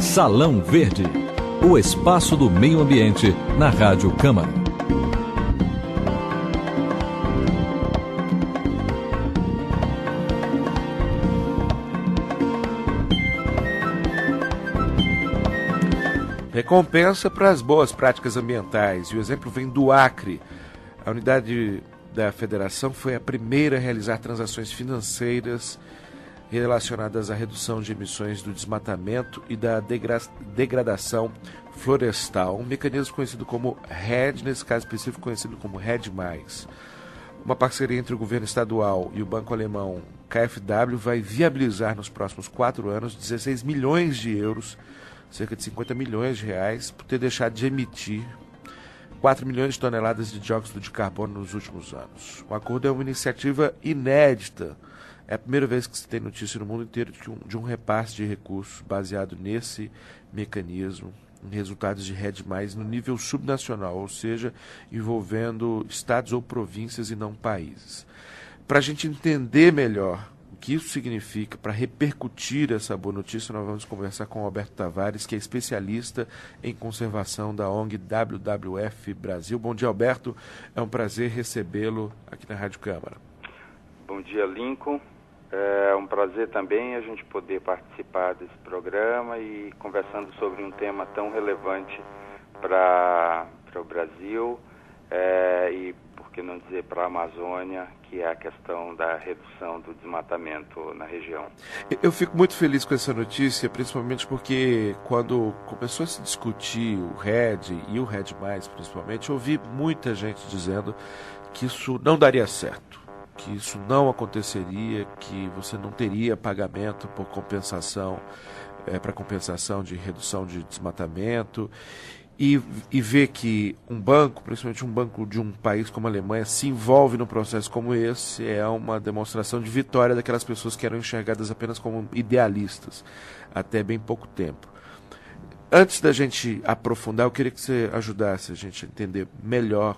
Salão Verde, o espaço do meio ambiente na Rádio Câmara. Recompensa para as boas práticas ambientais, e o exemplo vem do Acre. A unidade da federação foi a primeira a realizar transações financeiras relacionadas à redução de emissões do desmatamento e da degradação florestal, um mecanismo conhecido como RED, nesse caso específico conhecido como RED+. Uma parceria entre o governo estadual e o banco alemão KfW vai viabilizar nos próximos 4 anos 16 milhões de euros, cerca de 50 milhões de reais, por ter deixado de emitir 4 milhões de toneladas de dióxido de carbono nos últimos anos. O acordo é uma iniciativa inédita. É a primeira vez que se tem notícia no mundo inteiro de um repasse de recursos baseado nesse mecanismo, em resultados de RED+, no nível subnacional, ou seja, envolvendo estados ou províncias e não países. Para a gente entender melhor o que isso significa, para repercutir essa boa notícia, nós vamos conversar com o Alberto Tavares, que é especialista em conservação da ONG WWF Brasil. Bom dia, Alberto. É um prazer recebê-lo aqui na Rádio Câmara. Bom dia, Lincoln. É um prazer também a gente poder participar desse programa e conversando sobre um tema tão relevante para o Brasil e, por que não dizer, para a Amazônia, que é a questão da redução do desmatamento na região. Eu fico muito feliz com essa notícia, principalmente porque quando começou a se discutir o RED e o RED+, principalmente, eu ouvi muita gente dizendo que isso não daria certo, que isso não aconteceria, que você não teria pagamento por compensação, para compensação de redução de desmatamento, e ver que um banco, principalmente um banco de um país como a Alemanha, se envolve num processo como esse, é uma demonstração de vitória daquelas pessoas que eram enxergadas apenas como idealistas, até bem pouco tempo. Antes da gente aprofundar, eu queria que você ajudasse a gente a entender melhor,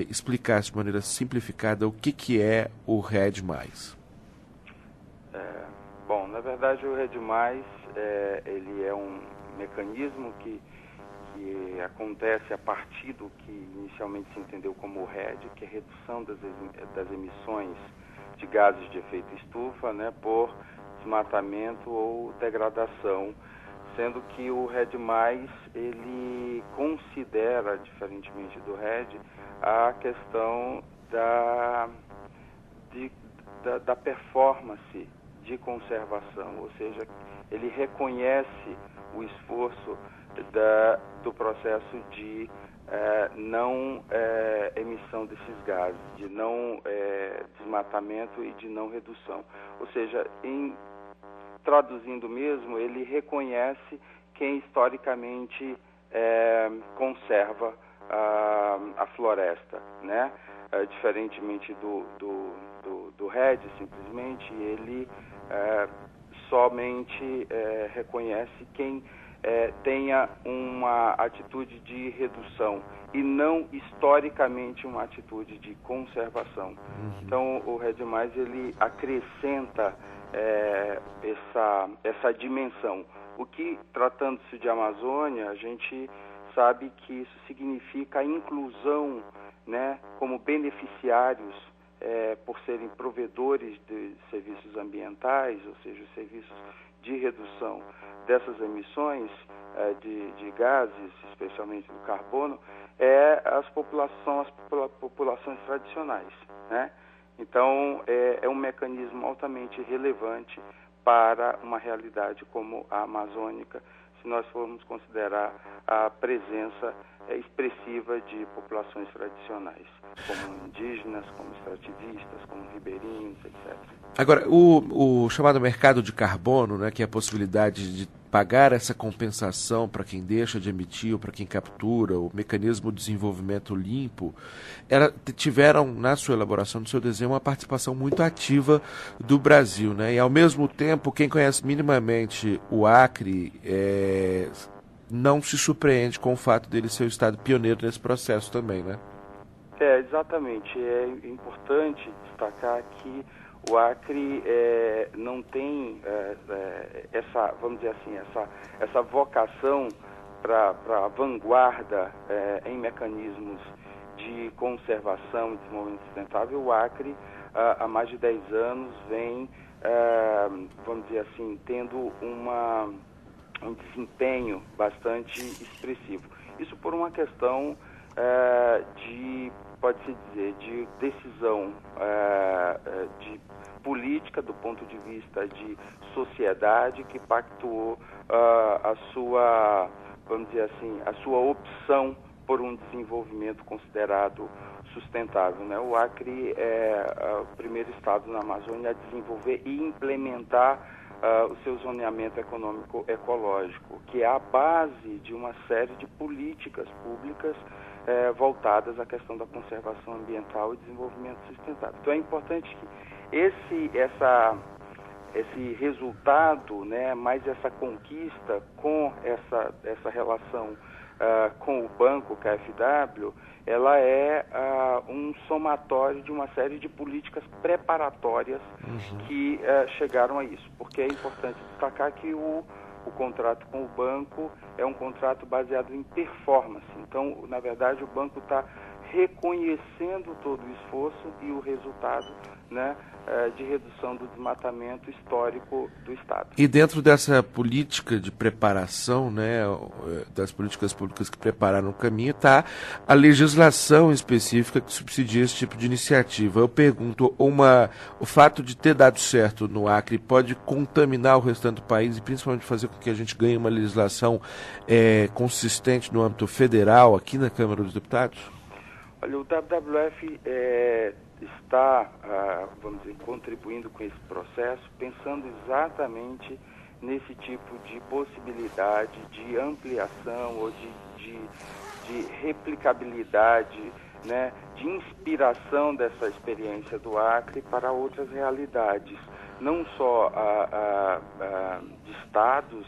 explicasse de maneira simplificada o que é o RED+. Bom, na verdade o RED+, ele é um mecanismo que acontece a partir do que inicialmente se entendeu como o RED, que é a redução das emissões de gases de efeito estufa, né, por desmatamento ou degradação, sendo que o RED+, ele considera, diferentemente do RED, a questão da performance de conservação, ou seja, ele reconhece o esforço do processo de não emissão desses gases, de não desmatamento e de não redução. Ou seja, traduzindo mesmo, ele reconhece quem historicamente conserva a floresta, né? Diferentemente do RED, simplesmente, ele somente reconhece quem tenha uma atitude de redução e não historicamente uma atitude de conservação. Então o RED+, ele acrescenta essa dimensão. O que, tratando-se de Amazônia, a gente sabe que isso significa a inclusão, né, como beneficiários por serem provedores de serviços ambientais, ou seja, os serviços de redução dessas emissões de gases, especialmente do carbono, são as populações tradicionais, né? Então, é um mecanismo altamente relevante para uma realidade como a amazônica, se nós formos considerar a presença expressiva de populações tradicionais, como indígenas, como extrativistas, como ribeirinhos, etc. Agora, o chamado mercado de carbono, né, que é a possibilidade de pagar essa compensação para quem deixa de emitir ou para quem captura, o mecanismo de desenvolvimento limpo, tiveram na sua elaboração, no seu desenho, uma participação muito ativa do Brasil, né? E ao mesmo tempo, quem conhece minimamente o Acre não se surpreende com o fato dele ser o estado pioneiro nesse processo também, né? Exatamente. É importante destacar que O Acre não tem essa, vamos dizer assim, essa vocação para a vanguarda em mecanismos de conservação e desenvolvimento sustentável. O Acre, há mais de 10 anos, vem, vamos dizer assim, tendo um desempenho bastante expressivo. Isso por uma questão pode-se dizer, de decisão de política do ponto de vista de sociedade que pactuou a sua, vamos dizer assim, a sua opção por um desenvolvimento considerado sustentável, né? O Acre é o primeiro estado na Amazônia a desenvolver e implementar o seu zoneamento econômico ecológico, que é a base de uma série de políticas públicas voltadas à questão da conservação ambiental e desenvolvimento sustentável. Então é importante que esse resultado, né, mais essa conquista com essa relação com o banco KfW, ela é um somatório de uma série de políticas preparatórias que chegaram a isso, porque é importante destacar que o contrato com o banco é um contrato baseado em performance. Então, na verdade, o banco está reconhecendo todo o esforço e o resultado, né, de redução do desmatamento histórico do Estado. E dentro dessa política de preparação, né, das políticas públicas que prepararam o caminho, está a legislação específica que subsidia esse tipo de iniciativa. Eu pergunto, o fato de ter dado certo no Acre pode contaminar o restante do país e principalmente fazer com que a gente ganhe uma legislação consistente no âmbito federal, aqui na Câmara dos Deputados? Olha, o WWF está, vamos dizer, contribuindo com esse processo, pensando exatamente nesse tipo de possibilidade de ampliação ou de replicabilidade, né, de inspiração dessa experiência do Acre para outras realidades, não só de estados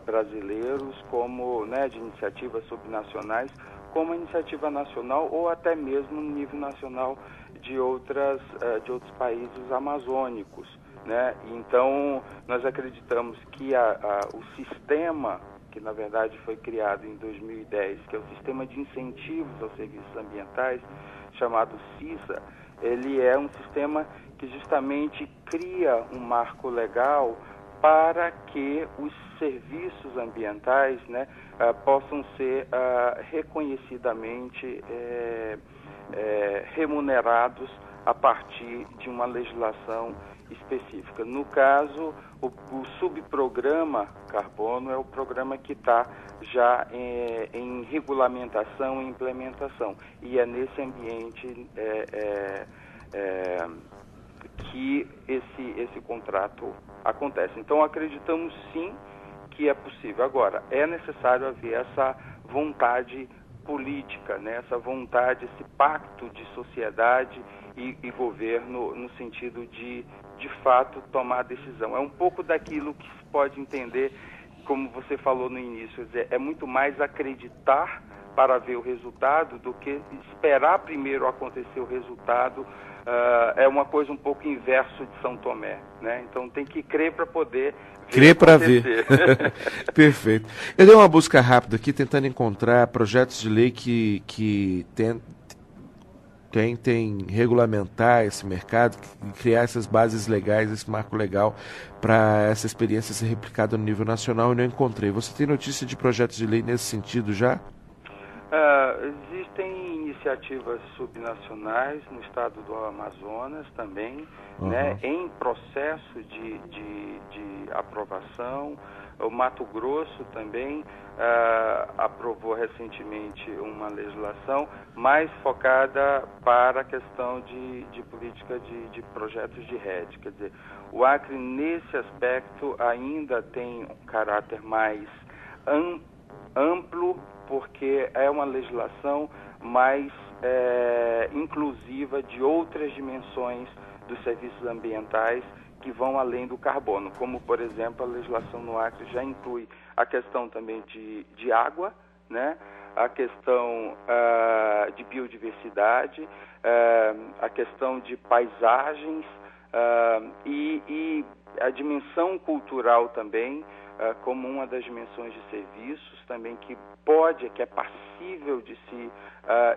brasileiros, como, né, de iniciativas subnacionais, como a iniciativa nacional ou até mesmo no nível nacional de outros países amazônicos, né? Então, nós acreditamos que o sistema, que na verdade foi criado em 2010, que é o Sistema de Incentivos aos Serviços Ambientais, chamado CISA, ele é um sistema que justamente cria um marco legal para que os serviços ambientais, né, possam ser reconhecidamente remunerados a partir de uma legislação específica. No caso, o subprograma Carbono é o programa que está já em regulamentação e implementação, e é nesse ambiente que esse contrato acontece. Então, acreditamos sim que é possível. Agora, é necessário haver essa vontade política, né? Essa vontade, esse pacto de sociedade e governo no sentido de fato, tomar a decisão. É um pouco daquilo que se pode entender, como você falou no início, é muito mais acreditar para ver o resultado do que esperar primeiro acontecer o resultado. É uma coisa um pouco inverso de São Tomé, né? Então tem que crer para poder ver. Crer para ver. Perfeito. Eu dei uma busca rápida aqui tentando encontrar projetos de lei que tentem regulamentar esse mercado, criar essas bases legais, esse marco legal para essa experiência ser replicada no nível nacional, e não encontrei. Você tem notícia de projetos de lei nesse sentido já? Existem iniciativas subnacionais no estado do Amazonas também, né, em processo de aprovação. O Mato Grosso também aprovou recentemente uma legislação mais focada para a questão de política de projetos de rede. Quer dizer, o Acre, nesse aspecto, ainda tem um caráter mais amplo, porque é uma legislação mais inclusiva de outras dimensões dos serviços ambientais que vão além do carbono, como, por exemplo, a legislação no Acre já inclui a questão também de água, né? a questão de biodiversidade, a questão de paisagens e a dimensão cultural também, como uma das dimensões de serviços também que é passível de se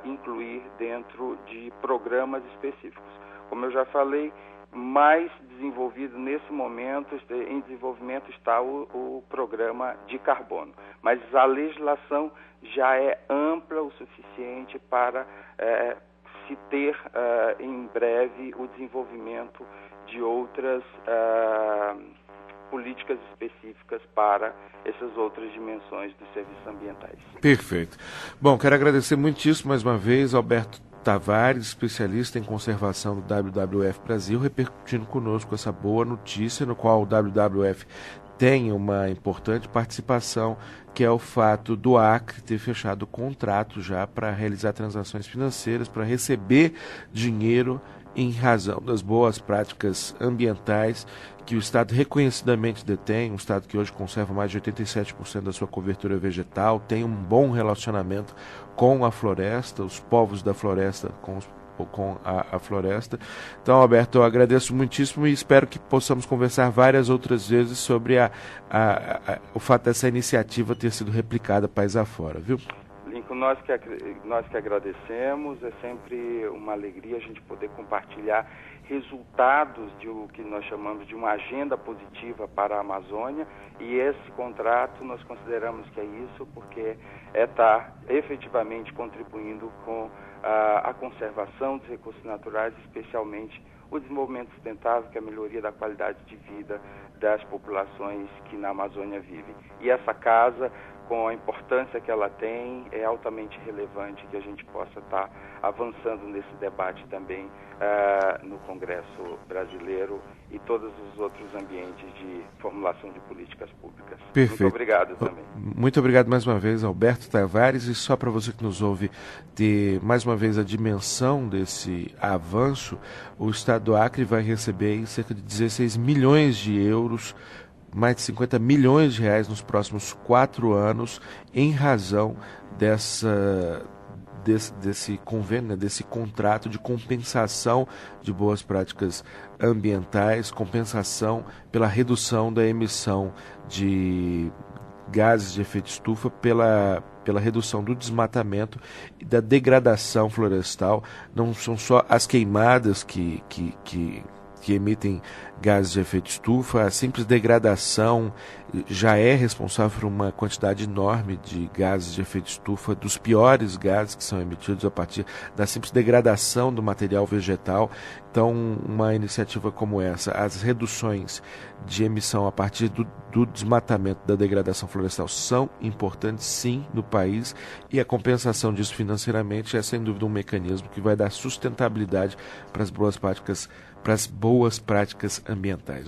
incluir dentro de programas específicos. Como eu já falei, mais desenvolvido nesse momento, em desenvolvimento está o programa de carbono, mas a legislação já é ampla o suficiente para se ter em breve o desenvolvimento de outras políticas específicas para essas outras dimensões dos serviços ambientais. Perfeito. Bom, quero agradecer muitíssimo mais uma vez, Alberto Tavares, especialista em conservação do WWF Brasil, repercutindo conosco essa boa notícia, no qual o WWF tem uma importante participação, que é o fato do Acre ter fechado o contrato já para realizar transações financeiras, para receber dinheiro em razão das boas práticas ambientais que o Estado reconhecidamente detém, um Estado que hoje conserva mais de 87% da sua cobertura vegetal, tem um bom relacionamento com a floresta, os povos da floresta com a floresta. Então, Alberto, eu agradeço muitíssimo e espero que possamos conversar várias outras vezes sobre o fato dessa iniciativa ter sido replicada país afora, viu? Lincoln, nós que agradecemos, é sempre uma alegria a gente poder compartilhar resultados de o que nós chamamos de uma agenda positiva para a Amazônia, e esse contrato nós consideramos que é isso, porque está efetivamente contribuindo com a conservação dos recursos naturais, especialmente o desenvolvimento sustentável, que é a melhoria da qualidade de vida das populações que na Amazônia vivem. E essa casa, com a importância que ela tem, é altamente relevante que a gente possa estar avançando nesse debate também no Congresso brasileiro e todos os outros ambientes de formulação de políticas públicas. Perfeito. Muito obrigado também. Muito obrigado mais uma vez, Alberto Tavares, e só para você que nos ouve ter mais uma vez a dimensão desse avanço, o Estado do Acre vai receber cerca de 16 milhões de euros, mais de 50 milhões de reais nos próximos 4 anos, em razão desse convênio, desse contrato de compensação de boas práticas ambientais, compensação pela redução da emissão de gases de efeito estufa, pela redução do desmatamento e da degradação florestal. Não são só as queimadas que emitem gases de efeito estufa, a simples degradação já é responsável por uma quantidade enorme de gases de efeito estufa, dos piores gases que são emitidos a partir da simples degradação do material vegetal. Então, uma iniciativa como essa, as reduções de emissão a partir do desmatamento, da degradação florestal, são importantes sim no país, e a compensação disso financeiramente é sem dúvida um mecanismo que vai dar sustentabilidade para as boas práticas ambientais.